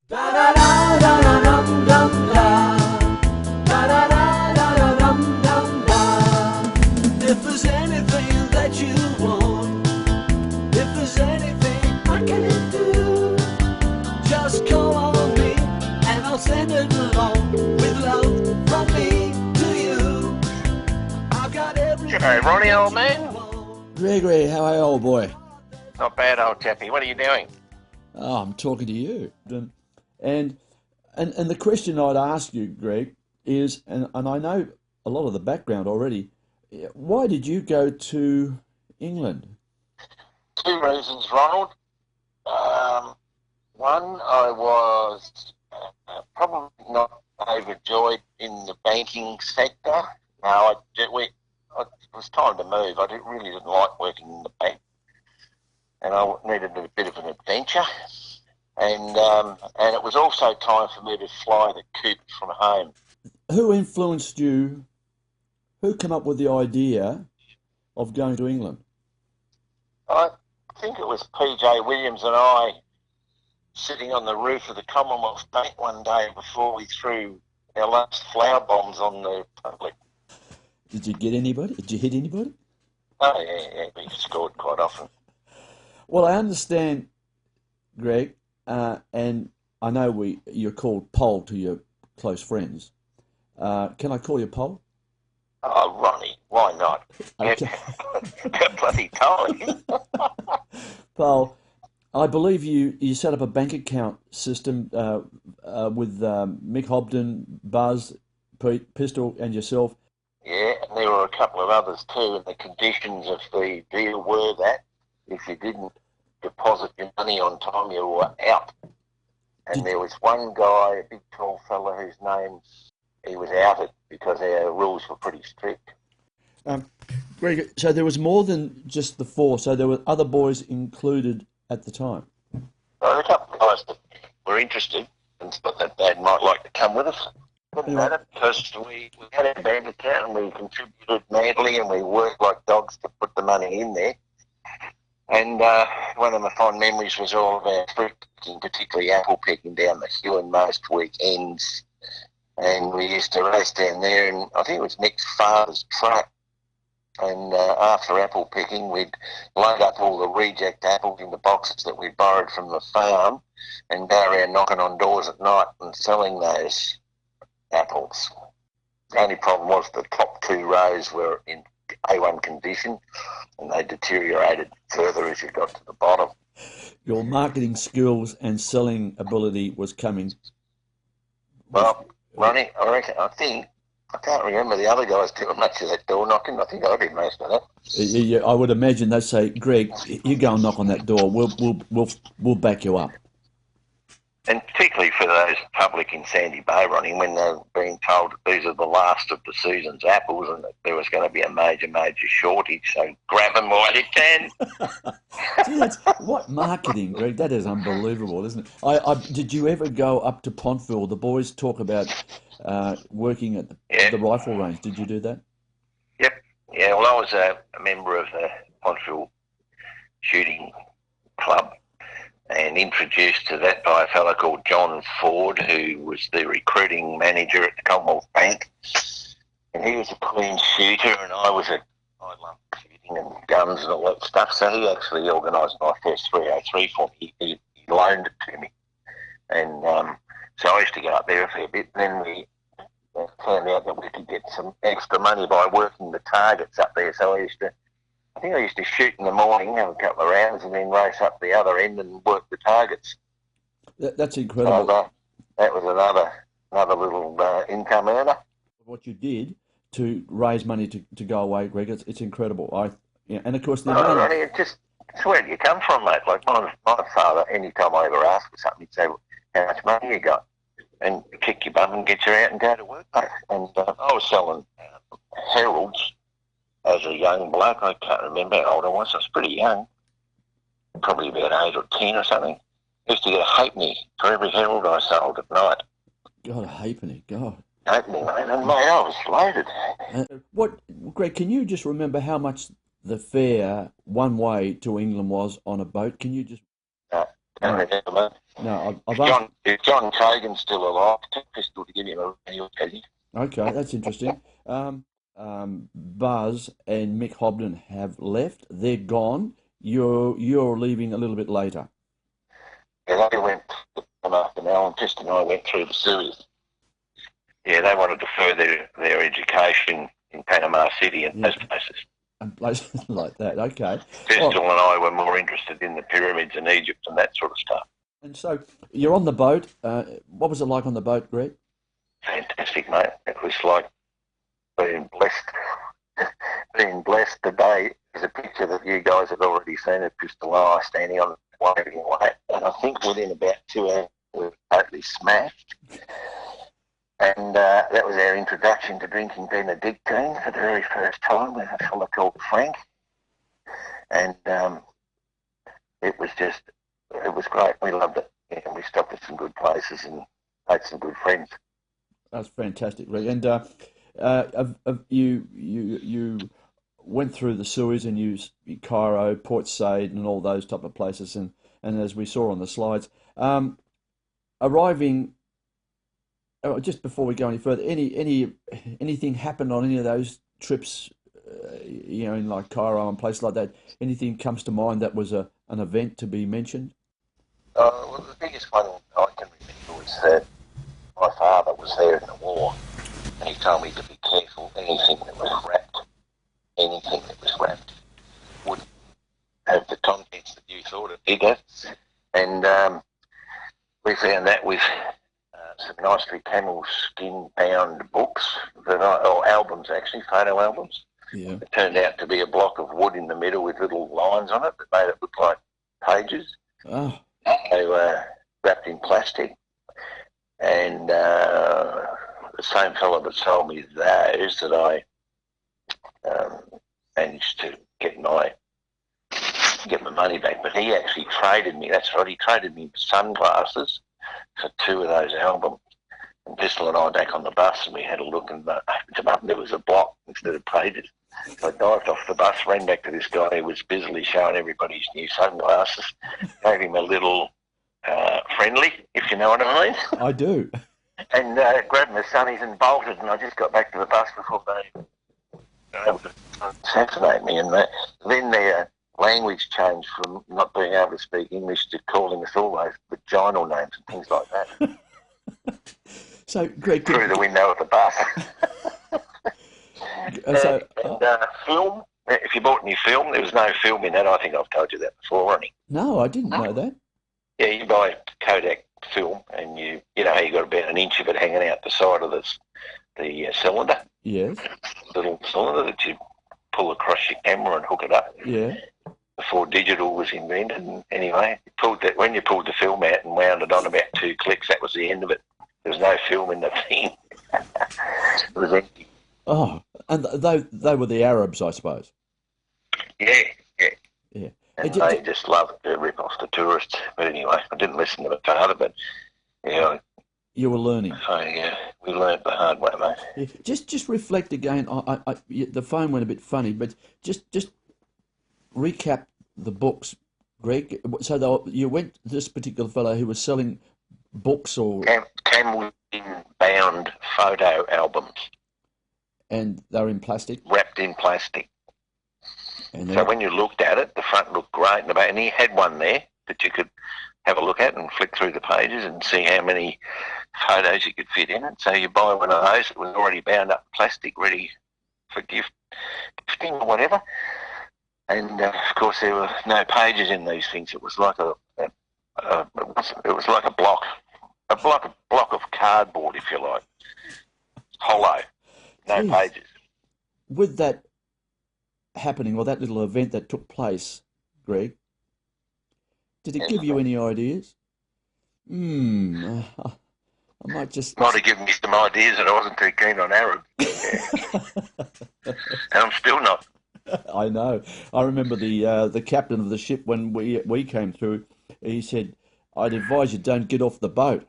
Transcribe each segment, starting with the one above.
Da da da da da dum dum da. Da da da da da dum dum da. If there's anything that you want, if there's anything I can do, just call on me and I'll send it along with love from me to you. I've got everything G'day, Ronnie, that old you man. want. Gregory, how are you, old boy? Not bad, old chappie. What are you doing? Oh, I'm talking to you. And and the question I'd ask you, Greg, is, and I know a lot of the background already, why did you go to England? Two reasons, Ronald. Um, One, I was probably not overjoyed in the banking sector. It was time to move. Really didn't like working in the bank, and I needed a bit of an adventure. And it was also time for me to fly the coop from home. Who influenced you? Who came up with the idea of going to England? I think it was PJ Williams and I sitting on the roof of the Commonwealth Bank one day before we threw our last flower bombs on the public. Did you get anybody? Did you hit anybody? Oh, yeah, we scored quite often. Well, I understand, Greg, and I know you're called Pole to your close friends. Can I call you Pole? Oh, Ronnie, why not? Okay. Get bloody time. Pole, I believe you set up a bank account system with Mick Hobden, Buzz, Pete, Pistol, and yourself. Yeah, and there were a couple of others too, and the conditions of the deal were that if you didn't deposit your money on time, you were out. And Did, there was one guy, a big tall fella, whose name he was outed because our rules were pretty strict. um, Greg, so there was more than just the four, so there were other boys included at the time. There were a couple of guys that were interested and thought that they might like to come with us. Didn't Anyway, matter because we had a bank account and we contributed madly and we worked like dogs to put the money in there. And one of my fond memories was all of our fruit picking, particularly apple picking down the hill in most weekends. And we used to race down there, and I think it was Mick's father's truck. And after apple picking, we'd load up all the reject apples in the boxes that we borrowed from the farm and go around knocking on doors at night and selling those apples. The only problem was the top two rows were in A1 condition and they deteriorated further as you got to the bottom. your marketing skills and selling ability was coming. Well, Ronnie, I can't remember the other guys doing much of that door knocking. I think I did most of that. I would imagine they'd say, "Greg, you go and knock on that door. We'll back you up." And particularly for those public in Sandy Bay, Ronnie, when they're being told that these are the last of the season's apples and that there was going to be a major shortage, so grab them while you can. Gee, what marketing, Greg? That is unbelievable, isn't it? Did you ever go up to Pontville? The boys talk about working at Yeah, the rifle range. Did you do that? yep. Yeah, well, I was a member of the Pontville Shooting Club and introduced to that by a fellow called John Ford, who was the recruiting manager at the Commonwealth Bank. And he was a clean shooter, and I loved shooting and guns and all that stuff. So he actually organised my first 303 for me. He loaned it to me. And so I used to go up there a fair bit. And then we found out that we could get some extra money by working the targets up there. So I think I used to shoot in the morning, have a couple of rounds, and then race up the other end and work the targets. That's So incredible. that was another little income earner. What you did to raise money to go away, Greg, it's incredible. And of course the Oh, amount of Ronnie, it's where do you come from, mate? Like my father, any time I ever asked for something, he'd say, "How much money you got?" And kick your bum and get you out and go to work, mate. And I was selling Heralds as a young bloke. I can't remember how old I was. I was pretty young, probably about 8 or 10 or something. I used to get a halfpenny for every Herald I sold at night. God, a halfpenny, God. Halfpenny, mate. And mate, I was loaded. What, Greg? Can you just remember how much the fare one way to England was on a boat? Can you just? Uh, Can't remember, mate. No, I've asked. If John Kagan's still alive, take a pistol to give him a he'll tell you. Okay, that's interesting. Buzz and Mick Hobden have left. They're gone. You're leaving a little bit later. Yeah, they went after Alan Pist and I went through the series. Yeah, they wanted to further their education in Panama City and those places. And places like that. Okay. Pistol Oh, and I were more interested in the pyramids in Egypt and that sort of stuff. and so you're on the boat. What was it like on the boat, Greg? Fantastic, mate. It was like being blessed. Being blessed today is a picture that you guys have already seen of Pistol and I standing on waving away. And I think within about 2 hours we were totally smashed. And that was our introduction to drinking Benedictine for the very first time with a fella called Frank. And it was great. We loved it. And we stopped at some good places and made some good friends. That's fantastic, Greg. And you went through the Suez and you Cairo, Port Said, and all those type of places, and as we saw on the slides, arriving. Just before we go any further, anything happened on any of those trips? In like Cairo and places like that. Anything comes to mind that was an event to be mentioned? Well, the biggest one I can remember was that my father was there in the war, and he told me to be careful. Anything that was wrapped wouldn't have the contents that you thought it did have. And we found that with some nicely camel skin bound books or albums, actually, photo albums. Yeah. It turned out to be a block of wood in the middle with little lines on it that made it look like pages. Oh, They were wrapped in plastic. And the same fellow that sold me those that I managed to get my money back. But he actually traded me, that's right, he traded me sunglasses for 2 of those albums. And Pistol and I back on the bus, and we had a look, and opened them up, and there was a block instead of pages. So I dived off the bus, ran back to this guy who was busily showing everybody his new sunglasses, gave him a little friendly, if you know what I mean, I do. and grabbed my sunnies and bolted, and I just got back to the bus before they were able to assassinate me. And then their language changed from not being able to speak English to calling us all those vaginal names and things like that. So, Greg, Through the window of the bus. Film, if you bought any film, there was no film in that. I think I've told you that before, haven't no, I didn't know that. Yeah, you buy Kodak film, and you know how you got about an inch of it hanging out the side of the cylinder, Yes. little cylinder that you pull across your camera and hook it up. Yeah. Before digital was invented, and anyway, when you pulled the film out and wound it on about 2 clicks, that was the end of it. There was no film in the thing. It was empty. Oh, and they were the Arabs, I suppose. Yeah. Yeah. And they just loved to rip off the tourists. But anyway, I didn't listen to my father, but yeah, You were learning. we learned the hard way, mate. Yeah. Just reflect again. The phone went a bit funny, but just recap the books, Greg. So you went to this particular fellow who was selling books Camel bound photo albums and they're in plastic. wrapped in plastic. And So when you looked at it, the front looked great, and the back, and he had one there that you could have a look at and flick through the pages and see how many photos you could fit in it. So you buy one of those that was already bound up in plastic, ready for gifting or whatever. And of course, there were no pages in these things. It was like it was like a block of cardboard, if you like, hollow, no Jeez. pages. with that happening or that little event that took place, Greg, did it give you any ideas? I might just. Might have given me some ideas that I wasn't too keen on Arab. Yeah. And I'm still not. I know. I remember the captain of the ship when we came through. He said, "I'd advise you don't get off the boat."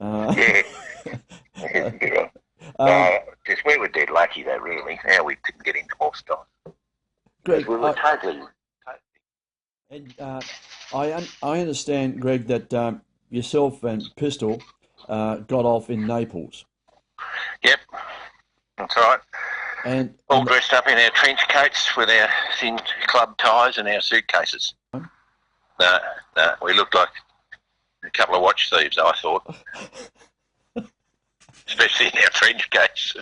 Yeah. Just we were dead lucky though, really. How we didn't get into more stuff. Greg, We were totally. and I understand, Greg, that yourself and Pistol got off in Naples. Yep, that's right. And, All and dressed up in our trench coats with our thin club ties and our suitcases. No, we looked like a couple of watch thieves, I thought. Especially in our trench coats.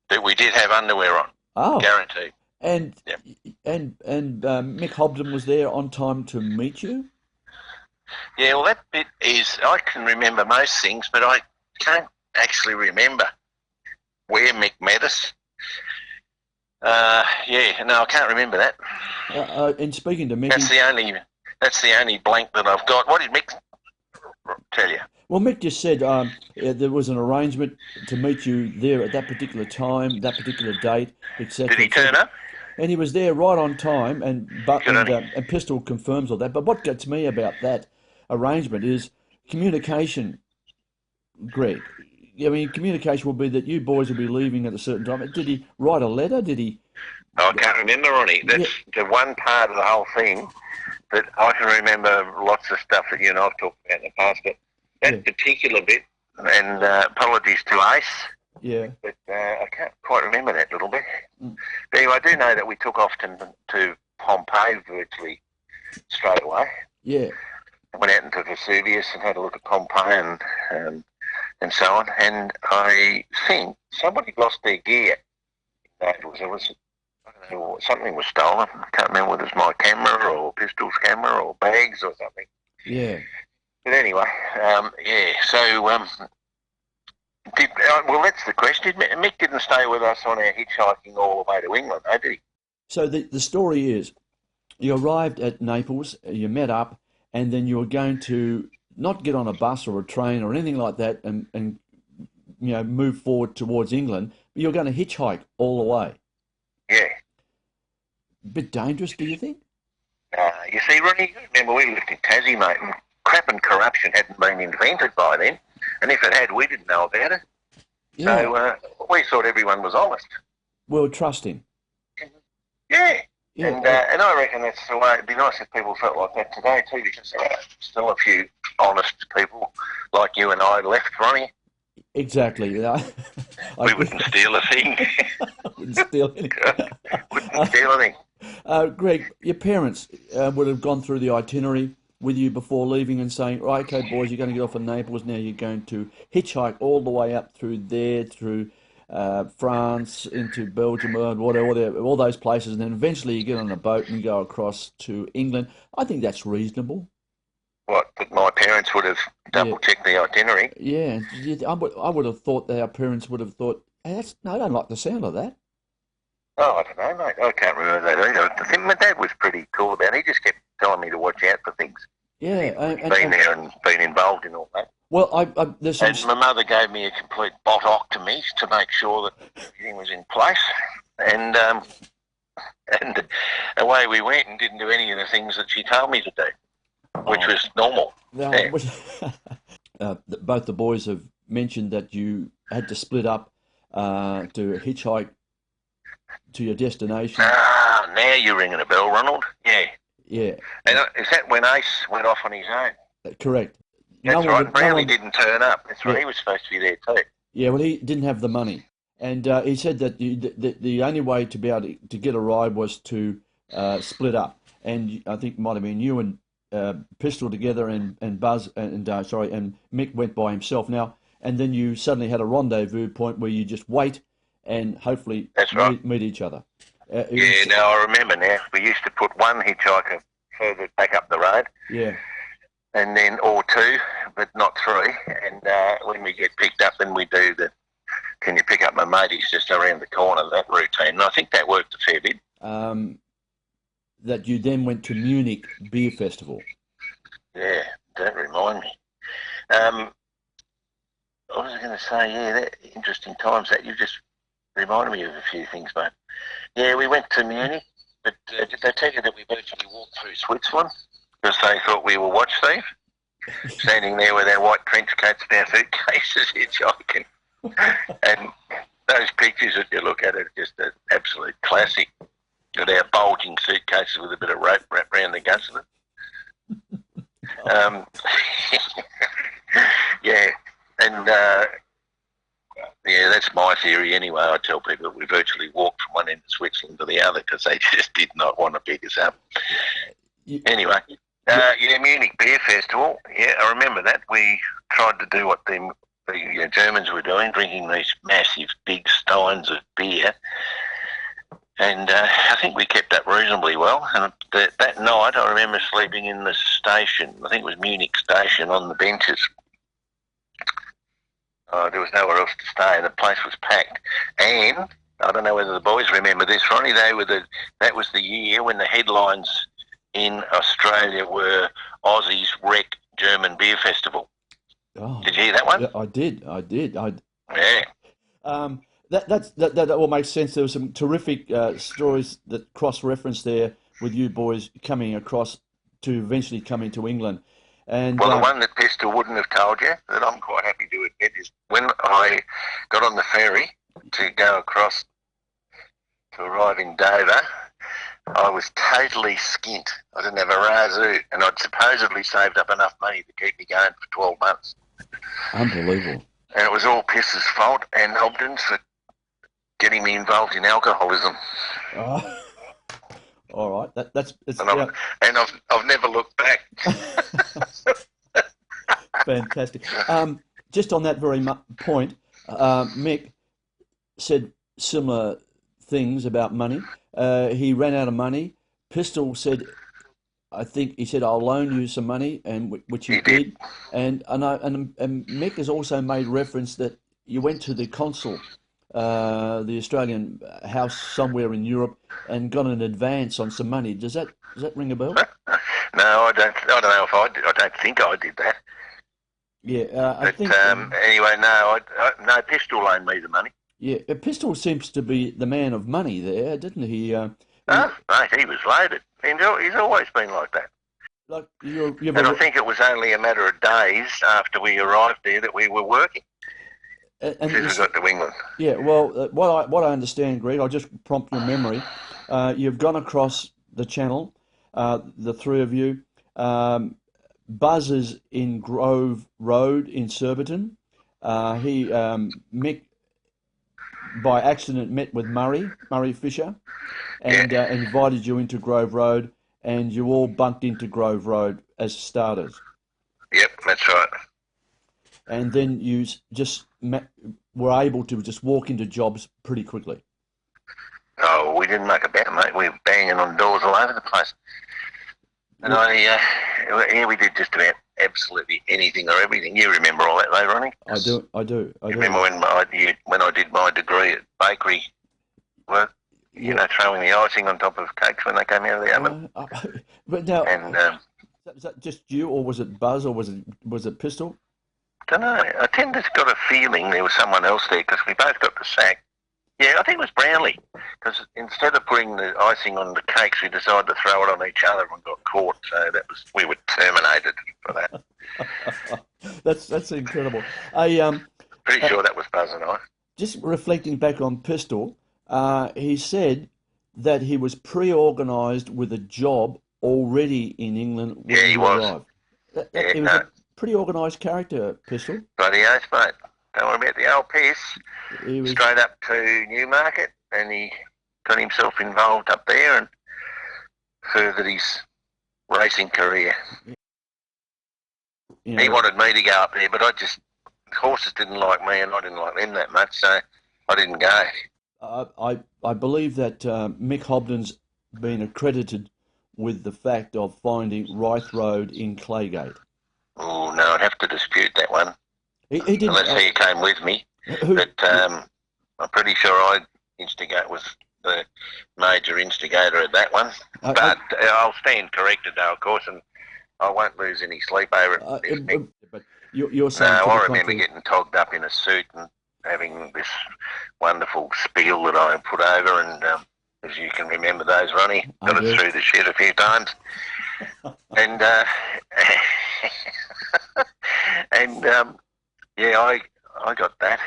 But we did have underwear on, oh, guaranteed. and Yep. and Mick Hobden was there on time to meet you. Yeah, well, that bit is, I can remember most things, but I can't actually remember where Mick met us. Yeah, no, I can't remember that. And speaking to Mick, That's the only blank that I've got. What did Mick tell you? well, Mick just said there was an arrangement to meet you there at that particular time, that particular date, etc. Did he turn up? And he was there right on time, and Good on him. and Pistol confirms all that. But what gets me about that arrangement is communication, Greg. I mean, communication will be that you boys will be leaving at a certain time. Did he write a letter? Did he? Oh, I can't remember, Ronnie. That's the one part of the whole thing that I can remember lots of stuff that you and I've talked about in the past. But that particular bit, and apologies to Ace, but I can't quite remember that little bit. But anyway, I do know that we took off to Pompeii virtually straight away. Yeah. Went out into Vesuvius and had a look at Pompeii and so on. And I think somebody lost their gear. It was I don't know, something was stolen. I can't remember whether it was my camera or Pistol's camera or bags or something. Yeah. But anyway, so, well, that's the question. Mick didn't stay with us on our hitchhiking all the way to England, though, did he? So the story is, you arrived at Naples, you met up, and then you were going to not get on a bus or a train or anything like that and move forward towards England, but you're going to hitchhike all the way. Yeah. Bit dangerous, do you think? You see, Ronnie, remember we lived in Tassie, mate, and crap and corruption hadn't been invented by then, and if it had, we didn't know about it. Yeah. So we thought everyone was honest. We'll trust him. Yeah. Yeah. And I reckon that's the way. It'd be nice if people felt like that today too, because there are still a few honest people like you and I left, Ronnie. Exactly. We wouldn't steal a thing. Wouldn't steal anything. Wouldn't steal anything. Greg, your parents would have gone through the itinerary with you before leaving and saying, right, okay, boys, you're going to get off in Naples, now you're going to hitchhike all the way up through there, through France, into Belgium, whatever, all those places, and then eventually you get on a boat and go across to England. I think that's reasonable. What, that my parents would have double-checked the itinerary? Yeah, I would have thought that our parents would have thought, hey, I don't like the sound of that. Oh, I don't know, mate. I can't remember that either. I think my dad was pretty cool about it. He just kept telling me to watch out for things. Yeah. He's been there and been involved in all that. Well, there's some... And my mother gave me a complete bototomy to make sure that everything was in place. And away we went and didn't do any of the things that she told me to do, which was normal. Yeah. Both the boys have mentioned that you had to split up to hitchhike to your destination. Ah, now you're ringing a bell, Ronald. Yeah. Yeah. And is that when Ace went off on his own? Correct. That's right. Brownie didn't turn up. That's right. He was supposed to be there too. Yeah, well, he didn't have the money. And he said that the only way to be able to get a ride was to split up. And I think it might have been you and Pistol together and Buzz and Mick went by himself. Now, and then you suddenly had a rendezvous point where you just wait and hopefully meet each other. Now I remember now. We used to put one hitchhiker further back up the road. Yeah. And then, or two, but not three. And when we get picked up, then we do the, can you pick up my mate? He's just around the corner, that routine. And I think that worked a fair bit. That you then went to Munich Beer Festival. Yeah, don't remind me. What was I going to say? Yeah, that interesting times. That you just reminded me of a few things, mate. Yeah, we went to Munich, but did they tell you that we virtually walked through Switzerland because they thought we were watch thieves? Standing there with our white trench coats and our suitcases hitchhiking. And those pictures that you look at are just an absolute classic. Got our bulging suitcases with a bit of rope wrapped around the guts of it. Um, yeah, and yeah, that's my theory anyway. I tell people that we virtually walked from one end of Switzerland to the other because they just did not want to pick us up. Anyway, yeah, Munich Beer Festival. Yeah, I remember that. We tried to do what the Germans were doing, drinking these massive big steins of beer. And I think we kept up reasonably well. And that night, I remember sleeping in the station. I think it was Munich Station on the benches. There was nowhere else to stay. The place was packed. And I don't know whether the boys remember this, Ronnie. That was the year when the headlines in Australia were Aussies wreck German Beer Festival. Oh, did you hear that one? I did. Yeah. That all makes sense. There were some terrific stories that cross-reference there with you boys coming across to eventually coming to England. And well, the one that Pistol wouldn't have told you, that I'm quite happy to admit, is when I got on the ferry to go across to arrive in Dover, I was totally skint. I didn't have a razoo, and I'd supposedly saved up enough money to keep me going for 12 months. Unbelievable. And it was all Piss's fault and Hobden's for getting me involved in alcoholism. Oh. All right, I've never looked back. Fantastic. Just on that very point, Mick said similar things about money. He ran out of money. Pistol said, I think he said, "I'll loan you some money," and which he did. And Mick has also made reference that you went to the consul, the Australian house somewhere in Europe, and got an advance on some money. Does that ring a bell? No, I don't know if I did. I don't think I did that. Yeah, I think. Anyway, no, no. Pistol loaned me the money. Yeah, Pistol seems to be the man of money there, didn't he? Mate, he was loaded. He's always been like that. Like I think it was only a matter of days after we arrived there that we were working. And we got to England. Yeah, well, what I understand, Greg, I'll just prompt your memory. You've gone across the channel, the three of you. Buzz is in Grove Road in Surbiton. Mick, by accident, met with Murray Fisher, and invited you into Grove Road, and you all bunked into Grove Road as starters. Yep, that's right. And then you just were able to just walk into jobs pretty quickly. Oh, we didn't make a bet, mate. We were banging on doors all over the place. And we did just about absolutely anything or everything. You remember all that, though, Ronnie? I do. Remember when I did my degree at bakery work? You know, throwing the icing on top of cakes when they came out of the oven. But now, and is that just you, or was it Buzz, or was it Pistol? I don't know. I tend to have got a feeling there was someone else there because we both got the sack. Yeah, I think it was Brownlee, because instead of putting the icing on the cakes, we decided to throw it on each other and got caught. So we were terminated for that. That's incredible. Pretty sure that was Buzz and I. Just reflecting back on Pistol, he said that he was pre-organised with a job already in England when he arrived. He was a pretty organised character, Pistol. Bloody oath, mate. Don't worry about the old piss. He was straight up to Newmarket, and he got himself involved up there and furthered his racing career. He wanted me to go up there, but horses didn't like me, and I didn't like them that much, so I didn't go. I believe that Mick Hobden's been accredited with the fact of finding Rythe Road in Claygate. Oh, no, I'd have to dispute that one. He didn't. Unless he came with me. But I'm pretty sure I was the major instigator of that one. But I'll stand corrected, though, of course, and I won't lose any sleep over it. But you're saying no, I remember getting togged up in a suit and having this wonderful spiel that I put over, and as you can remember those, Ronnie, got it through the shed a few times. And I got that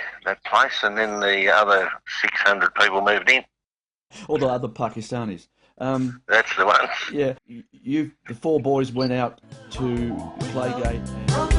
place, and then the other 600 people moved in. All the other Pakistanis. That's the one. Yeah, the four boys went out to Claygate. And From